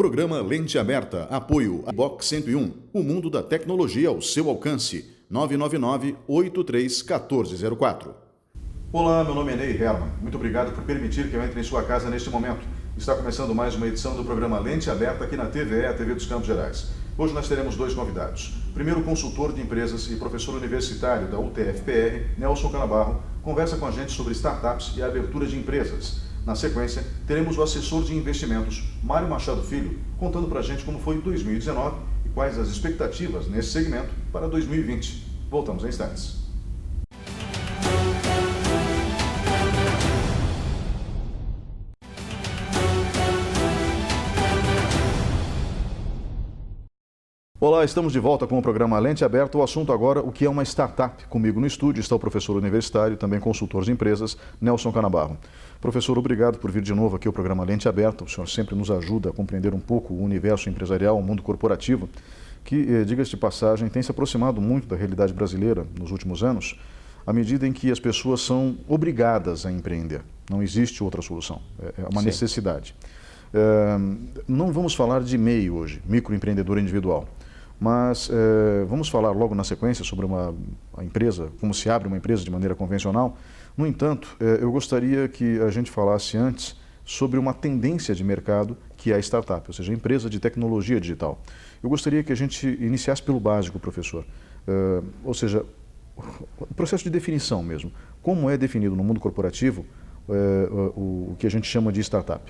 Programa Lente Aberta, apoio a Box 101, o mundo da tecnologia ao seu alcance, 999-831404. Olá, meu nome é Ney Herman. Muito obrigado por permitir que eu entre em sua casa neste momento. Está começando mais uma edição do programa Lente Aberta aqui na TVE, a TV dos Campos Gerais. Hoje nós teremos dois convidados. Primeiro, o consultor de empresas e professor universitário da UTFPR, Nelson Canabarro, conversa com a gente sobre startups e a abertura de empresas. Na sequência, teremos o assessor de investimentos, Mário Machado Filho, contando para a gente como foi 2019 e quais as expectativas nesse segmento para 2020. Voltamos em instantes. Olá, estamos de volta com o programa Lente Aberta. O assunto agora, o que é uma startup. Comigo no estúdio está o professor universitário, também consultor de empresas, Nelson Canabarro. Professor, obrigado por vir de novo aqui ao programa Lente Aberta. O senhor sempre nos ajuda a compreender um pouco o universo empresarial, o mundo corporativo, que, diga-se de passagem, tem se aproximado muito da realidade brasileira nos últimos anos, à medida em que as pessoas são obrigadas a empreender. Não existe outra solução. É uma necessidade. Não vamos falar de MEI hoje, microempreendedor individual. Mas vamos falar logo na sequência sobre uma empresa, como se abre uma empresa de maneira convencional. No entanto, eu gostaria que a gente falasse antes sobre uma tendência de mercado que é a startup, ou seja, a empresa de tecnologia digital. Eu gostaria que a gente iniciasse pelo básico, professor, ou seja, o processo de definição mesmo. Como é definido no mundo corporativo o que a gente chama de startup?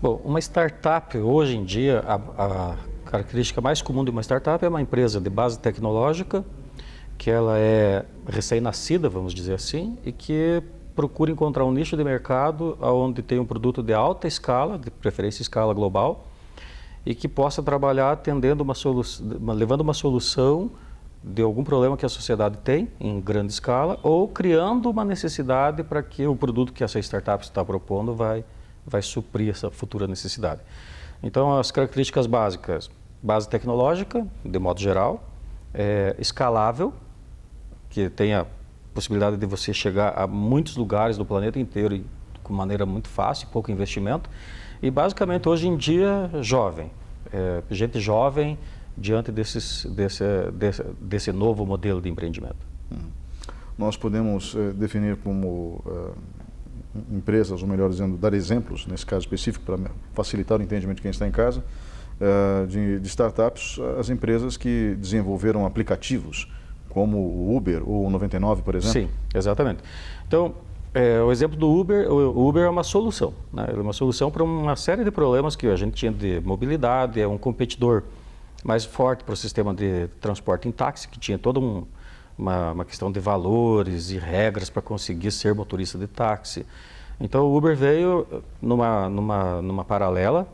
Bom, uma startup, hoje em dia, a característica mais comum de uma startup é uma empresa de base tecnológica, que ela é recém-nascida, vamos dizer assim, e que procura encontrar um nicho de mercado onde tem um produto de alta escala, de preferência escala global, e que possa trabalhar atendendo levando uma solução de algum problema que a sociedade tem em grande escala, ou criando uma necessidade para que o produto que essa startup está propondo vai suprir essa futura necessidade. Então, as características básicas: base tecnológica, de modo geral, escalável, que tenha possibilidade de você chegar a muitos lugares do planeta inteiro e com maneira muito fácil, pouco investimento, e basicamente hoje em dia jovem, gente jovem diante desse novo modelo de empreendimento. Nós podemos definir como empresas, ou melhor dizendo, dar exemplos, nesse caso específico, para facilitar o entendimento de quem está em casa, de startups, as empresas que desenvolveram aplicativos, como o Uber ou o 99, por exemplo? Sim, exatamente. Então, o exemplo do Uber, o Uber é uma solução, né? É uma solução para uma série de problemas que a gente tinha de mobilidade, é um competidor mais forte para o sistema de transporte em táxi, que tinha toda uma questão de valores e regras para conseguir ser motorista de táxi. Então o Uber veio numa paralela,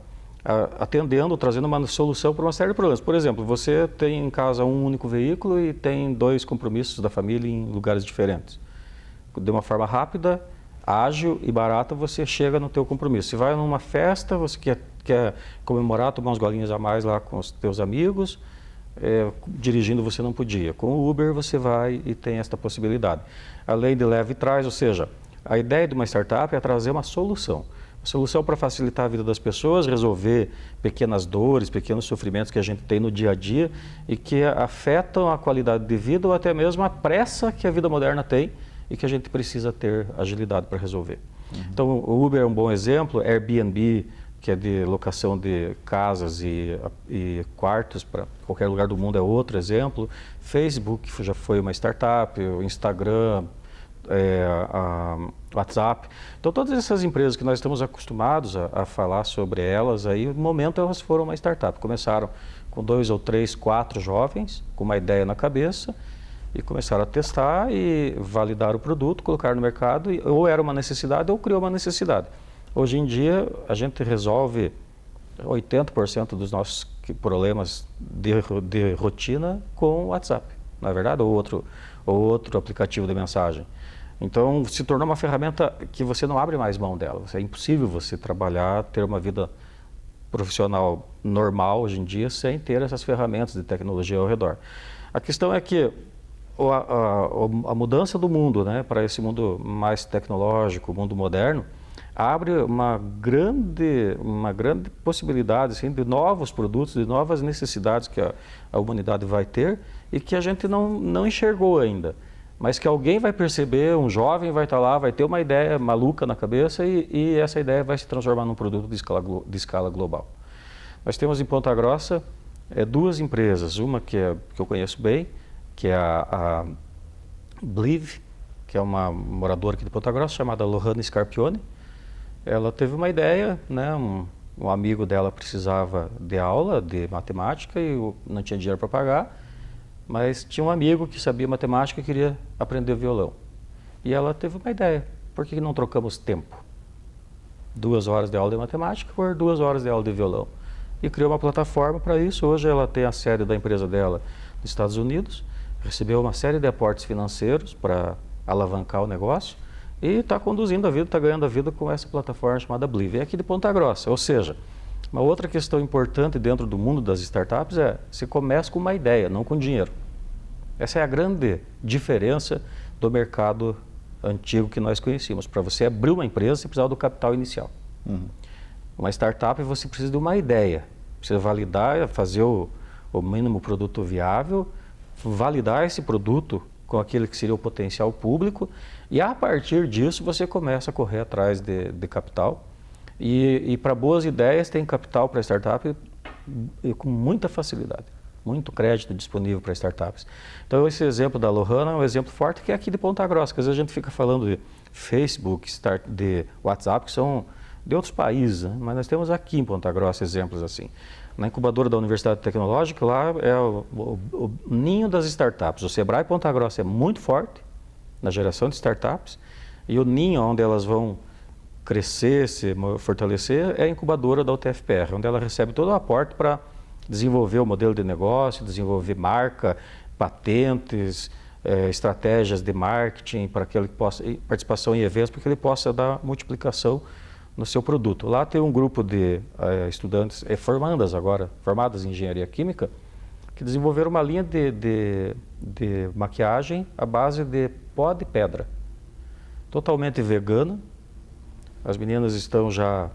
atendendo, trazendo uma solução para uma série de problemas. Por exemplo, você tem em casa um único veículo e tem 2 compromissos da família em lugares diferentes. De uma forma rápida, ágil e barata, você chega no teu compromisso. Se vai numa festa, você quer comemorar, tomar uns golinhos a mais lá com os teus amigos, dirigindo você não podia. Com o Uber você vai e tem esta possibilidade. A lei de leve e traz, ou seja, a ideia de uma startup é trazer uma solução para facilitar a vida das pessoas, resolver pequenas dores, pequenos sofrimentos que a gente tem no dia a dia e que afetam a qualidade de vida ou até mesmo a pressa que a vida moderna tem e que a gente precisa ter agilidade para resolver. Então o Uber é um bom exemplo, Airbnb, que é de locação de casas e quartos para qualquer lugar do mundo, é outro exemplo. Facebook já foi uma startup, o Instagram, WhatsApp. Então todas essas empresas que nós estamos acostumados a falar sobre elas, aí no momento elas foram uma startup. Começaram com 2 ou 3, 4 jovens com uma ideia na cabeça e começaram a testar e validar o produto, colocar no mercado, ou era uma necessidade ou criou uma necessidade. Hoje em dia a gente resolve 80% dos nossos problemas de rotina com o WhatsApp, não é verdade? Ou outro aplicativo de mensagem. Então se tornou uma ferramenta que você não abre mais mão dela. É impossível você trabalhar, ter uma vida profissional normal hoje em dia sem ter essas ferramentas de tecnologia ao redor. A questão é que a mudança do mundo, né, para esse mundo mais tecnológico, mundo moderno, abre uma grande possibilidade assim, de novos produtos, de novas necessidades que a humanidade vai ter e que a gente não enxergou ainda. Mas que alguém vai perceber, um jovem vai estar lá, vai ter uma ideia maluca na cabeça e essa ideia vai se transformar num produto de escala global. Nós temos em Ponta Grossa duas empresas, uma que eu conheço bem, que é a Blive, que é uma moradora aqui de Ponta Grossa, chamada Lohana Scarpione. Ela teve uma ideia, né, um amigo dela precisava de aula de matemática e não tinha dinheiro para pagar. Mas tinha um amigo que sabia matemática e queria aprender violão. E ela teve uma ideia, por que não trocamos tempo? 2 horas de aula de matemática por 2 horas de aula de violão. E criou uma plataforma para isso. Hoje ela tem a sede da empresa dela nos Estados Unidos, recebeu uma série de aportes financeiros para alavancar o negócio e está conduzindo a vida, está ganhando a vida com essa plataforma chamada Blive. É aqui de Ponta Grossa, ou seja, uma outra questão importante dentro do mundo das startups é você começa com uma ideia, não com dinheiro. Essa é a grande diferença do mercado antigo que nós conhecíamos. Para você abrir uma empresa, você precisa do capital inicial. Uma startup, você precisa de uma ideia. Precisa validar, fazer o mínimo produto viável, validar esse produto com aquele que seria o potencial público e a partir disso você começa a correr atrás de capital. E para boas ideias tem capital para startup com muita facilidade, muito crédito disponível para startups. Então esse exemplo da Lohana é um exemplo forte que é aqui de Ponta Grossa, que às vezes a gente fica falando de Facebook, de WhatsApp, que são de outros países, né? Mas nós temos aqui em Ponta Grossa exemplos assim. Na incubadora da Universidade Tecnológica, lá é o ninho das startups. O Sebrae Ponta Grossa é muito forte na geração de startups e o ninho onde elas vão crescer, se fortalecer, é a incubadora da UTFPR, onde ela recebe todo o aporte para desenvolver o modelo de negócio, desenvolver marca, patentes, estratégias de marketing, para que ele possa, participação em eventos, para que ele possa dar multiplicação no seu produto. Lá tem um grupo de estudantes formadas em engenharia química, que desenvolveram uma linha de maquiagem à base de pó de pedra, totalmente vegana. As meninas estão já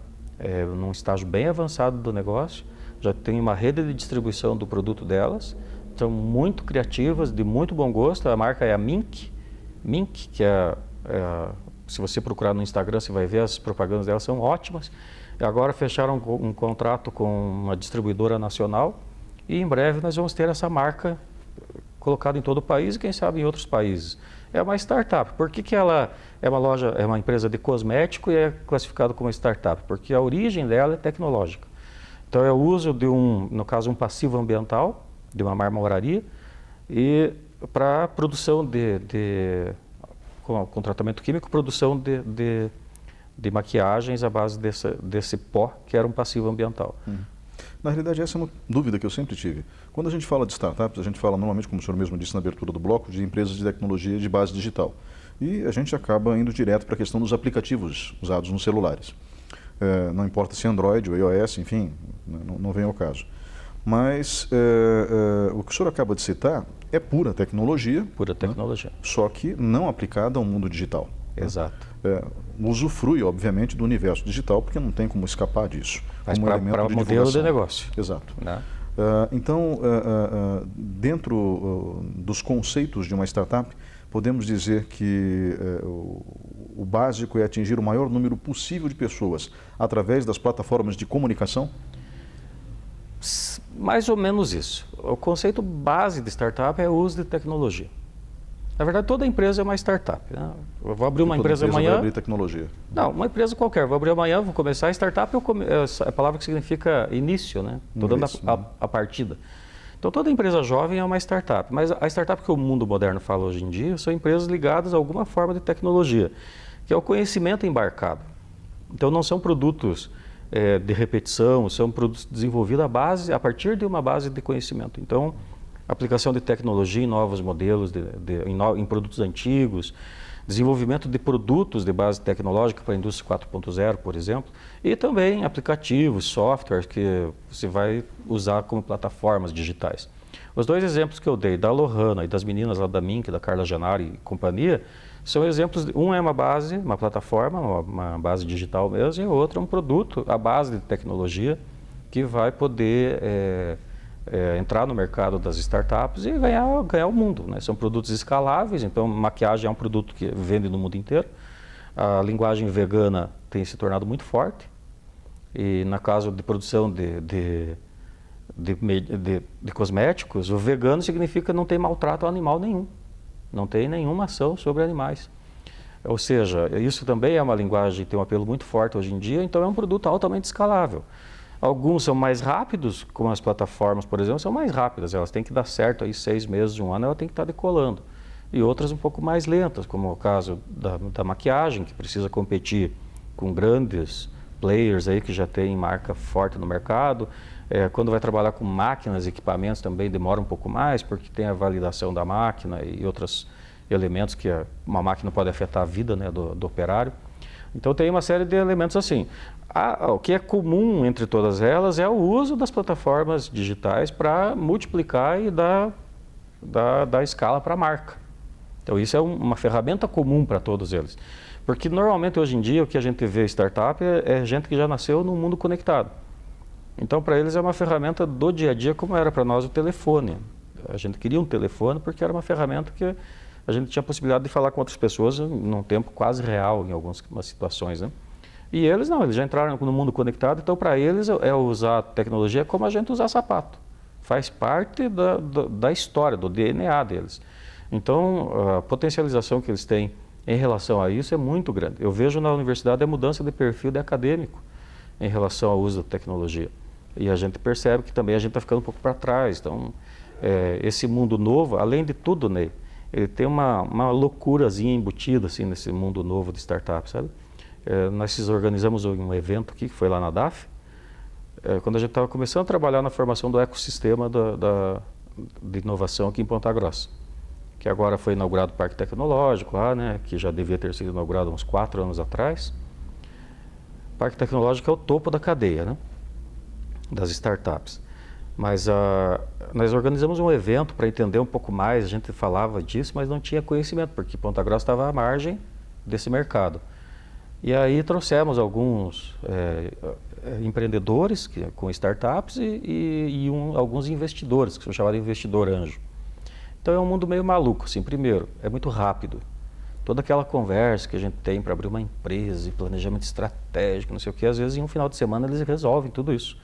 num estágio bem avançado do negócio, já tem uma rede de distribuição do produto delas, são muito criativas, de muito bom gosto. A marca é a Mink, que se você procurar no Instagram, você vai ver as propagandas delas, são ótimas. E agora fecharam um contrato com uma distribuidora nacional e em breve nós vamos ter essa marca colocada em todo o país e quem sabe em outros países. É uma startup. Por que ela é uma empresa de cosmético e é classificada como startup? Porque a origem dela é tecnológica. Então é o uso de no caso, um passivo ambiental, de uma marmoraria, e para produção com tratamento químico, produção de maquiagens à base desse pó, que era um passivo ambiental. Na realidade, essa é uma dúvida que eu sempre tive. Quando a gente fala de startups, a gente fala normalmente, como o senhor mesmo disse na abertura do bloco, de empresas de tecnologia de base digital. E a gente acaba indo direto para a questão dos aplicativos usados nos celulares. Não importa se Android ou iOS, enfim, não vem ao caso. Mas o que o senhor acaba de citar é pura tecnologia. Pura tecnologia. Né? Só que não aplicada ao mundo digital. Exato. Usufrui, obviamente, do universo digital, porque não tem como escapar disso. Mas para modelo de negócio. Exato. Né? Então, dentro dos conceitos de uma startup, podemos dizer que o básico é atingir o maior número possível de pessoas através das plataformas de comunicação? Mais ou menos isso. O conceito base de startup é o uso de tecnologia. Na verdade, toda empresa é uma startup. Né? Eu vou abrir uma empresa amanhã. Vai abrir tecnologia. Não, uma empresa qualquer. Vou abrir amanhã, vou começar. Startup é a palavra que significa início, né? Estou dando a partida. Então, toda empresa jovem é uma startup. Mas a startup que o mundo moderno fala hoje em dia são empresas ligadas a alguma forma de tecnologia, que é o conhecimento embarcado. Então, não são produtos de repetição, são produtos desenvolvidos a partir de uma base de conhecimento. Então, aplicação de tecnologia em novos modelos, em produtos antigos, desenvolvimento de produtos de base tecnológica para a indústria 4.0, por exemplo, e também aplicativos, softwares que você vai usar como plataformas digitais. Os dois exemplos que eu dei, da Lohana e das meninas lá da Mink, da Carla Genari e companhia, São exemplos, um é uma base, uma plataforma, uma base digital mesmo, e o outro é um produto, a base de tecnologia, que vai poder entrar no mercado das startups e ganhar o mundo, né? São produtos escaláveis, então maquiagem é um produto que vende no mundo inteiro. A linguagem vegana tem se tornado muito forte, e na caso de produção de cosméticos, o vegano significa não ter maltrato animal nenhum, não tem nenhuma ação sobre animais. Ou seja, isso também é uma linguagem que tem um apelo muito forte hoje em dia, então é um produto altamente escalável. Alguns são mais rápidos, como as plataformas, por exemplo, são mais rápidas, elas têm que dar certo aí 6 meses, 1 ano, ela tem que estar decolando. E outras um pouco mais lentas, como o caso da maquiagem, que precisa competir com grandes players aí que já tem marca forte no mercado. Quando vai trabalhar com máquinas, equipamentos também demora um pouco mais, porque tem a validação da máquina e outros elementos que uma máquina pode afetar a vida, né, do operário. Então tem uma série de elementos assim. O que é comum entre todas elas é o uso das plataformas digitais para multiplicar e dar escala para a marca. Então isso é uma ferramenta comum para todos eles. Porque normalmente hoje em dia o que a gente vê startup é gente que já nasceu num mundo conectado. Então para eles é uma ferramenta do dia a dia, como era para nós o telefone. A gente queria um telefone porque era uma ferramenta que a gente tinha a possibilidade de falar com outras pessoas num tempo quase real em algumas situações, né? E eles não, eles já entraram no mundo conectado, então para eles é usar a tecnologia como a gente usar sapato. Faz parte da história, do DNA deles. Então a potencialização que eles têm em relação a isso é muito grande. Eu vejo na universidade a mudança de perfil de acadêmico em relação ao uso da tecnologia. E a gente percebe que também a gente está ficando um pouco para trás. Então, esse mundo novo, além de tudo, Ney, ele tem uma loucurazinha embutida assim, nesse mundo novo de startup, sabe? Nós organizamos um evento aqui, que foi lá na DAF, quando a gente estava começando a trabalhar na formação do ecossistema de inovação aqui em Ponta Grossa, que agora foi inaugurado o Parque Tecnológico lá, né, que já devia ter sido inaugurado uns 4 anos atrás. O Parque Tecnológico é o topo da cadeia, né, das startups. Mas nós organizamos um evento para entender um pouco mais, a gente falava disso, mas não tinha conhecimento, porque Ponta Grossa estava à margem desse mercado. E aí trouxemos alguns empreendedores com startups e alguns investidores, que são chamados de investidor anjo. Então é um mundo meio maluco, assim. Primeiro, é muito rápido. Toda aquela conversa que a gente tem para abrir uma empresa, e planejamento estratégico, não sei o que, às vezes em um final de semana eles resolvem tudo isso,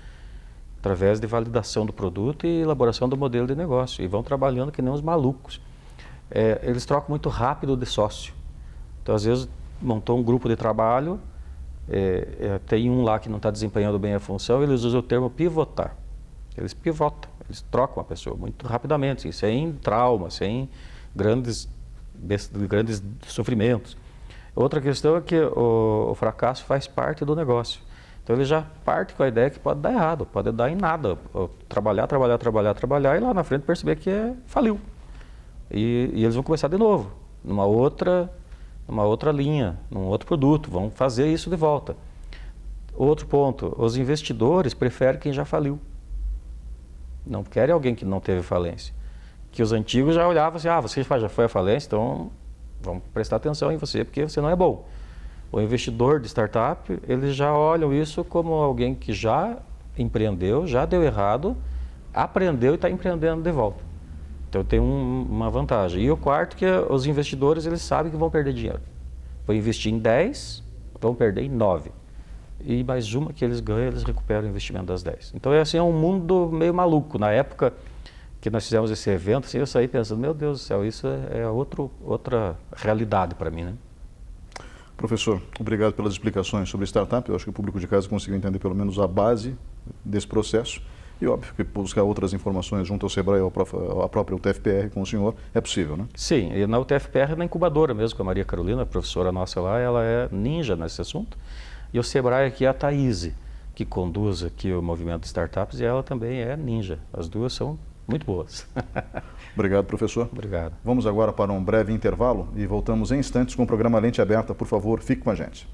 através de validação do produto e elaboração do modelo de negócio, e vão trabalhando que nem uns malucos. Eles trocam muito rápido de sócio. Então, às vezes, montou um grupo de trabalho, tem um lá que não está desempenhando bem a função, eles usam o termo pivotar. Eles pivotam, eles trocam a pessoa muito rapidamente, assim, sem trauma, sem grandes sofrimentos. Outra questão é que o fracasso faz parte do negócio. Então ele já parte com a ideia que pode dar errado, pode dar em nada. Trabalhar e lá na frente perceber que faliu. E eles vão começar de novo, numa outra linha, num outro produto, vão fazer isso de volta. Outro ponto, os investidores preferem quem já faliu. Não querem alguém que não teve falência. Que os antigos já olhavam assim, você já foi à falência, então vamos prestar atenção em você, porque você não é bom. O investidor de startup, eles já olham isso como alguém que já empreendeu, já deu errado, aprendeu e está empreendendo de volta. Então tem uma vantagem. E o quarto, que os investidores, eles sabem que vão perder dinheiro. Vão investir em 10, vão perder em 9. E mais uma que eles ganham, eles recuperam o investimento das 10. Então é um mundo meio maluco. Na época que nós fizemos esse evento, assim, eu saí pensando, meu Deus do céu, isso é outra realidade para mim, né? Professor, obrigado pelas explicações sobre startup. Eu acho que o público de casa conseguiu entender pelo menos a base desse processo. E óbvio que buscar outras informações junto ao Sebrae ou à própria UTFPR com o senhor é possível, né? Sim, e na UTFPR, na incubadora mesmo, com a Maria Carolina, a professora nossa lá, ela é ninja nesse assunto. E o Sebrae aqui é a Thaís, que conduz aqui o movimento de startups, e ela também é ninja. As duas são muito boas. Obrigado, professor. Obrigado. Vamos agora para um breve intervalo e voltamos em instantes com o programa Lente Aberta. Por favor, fique com a gente.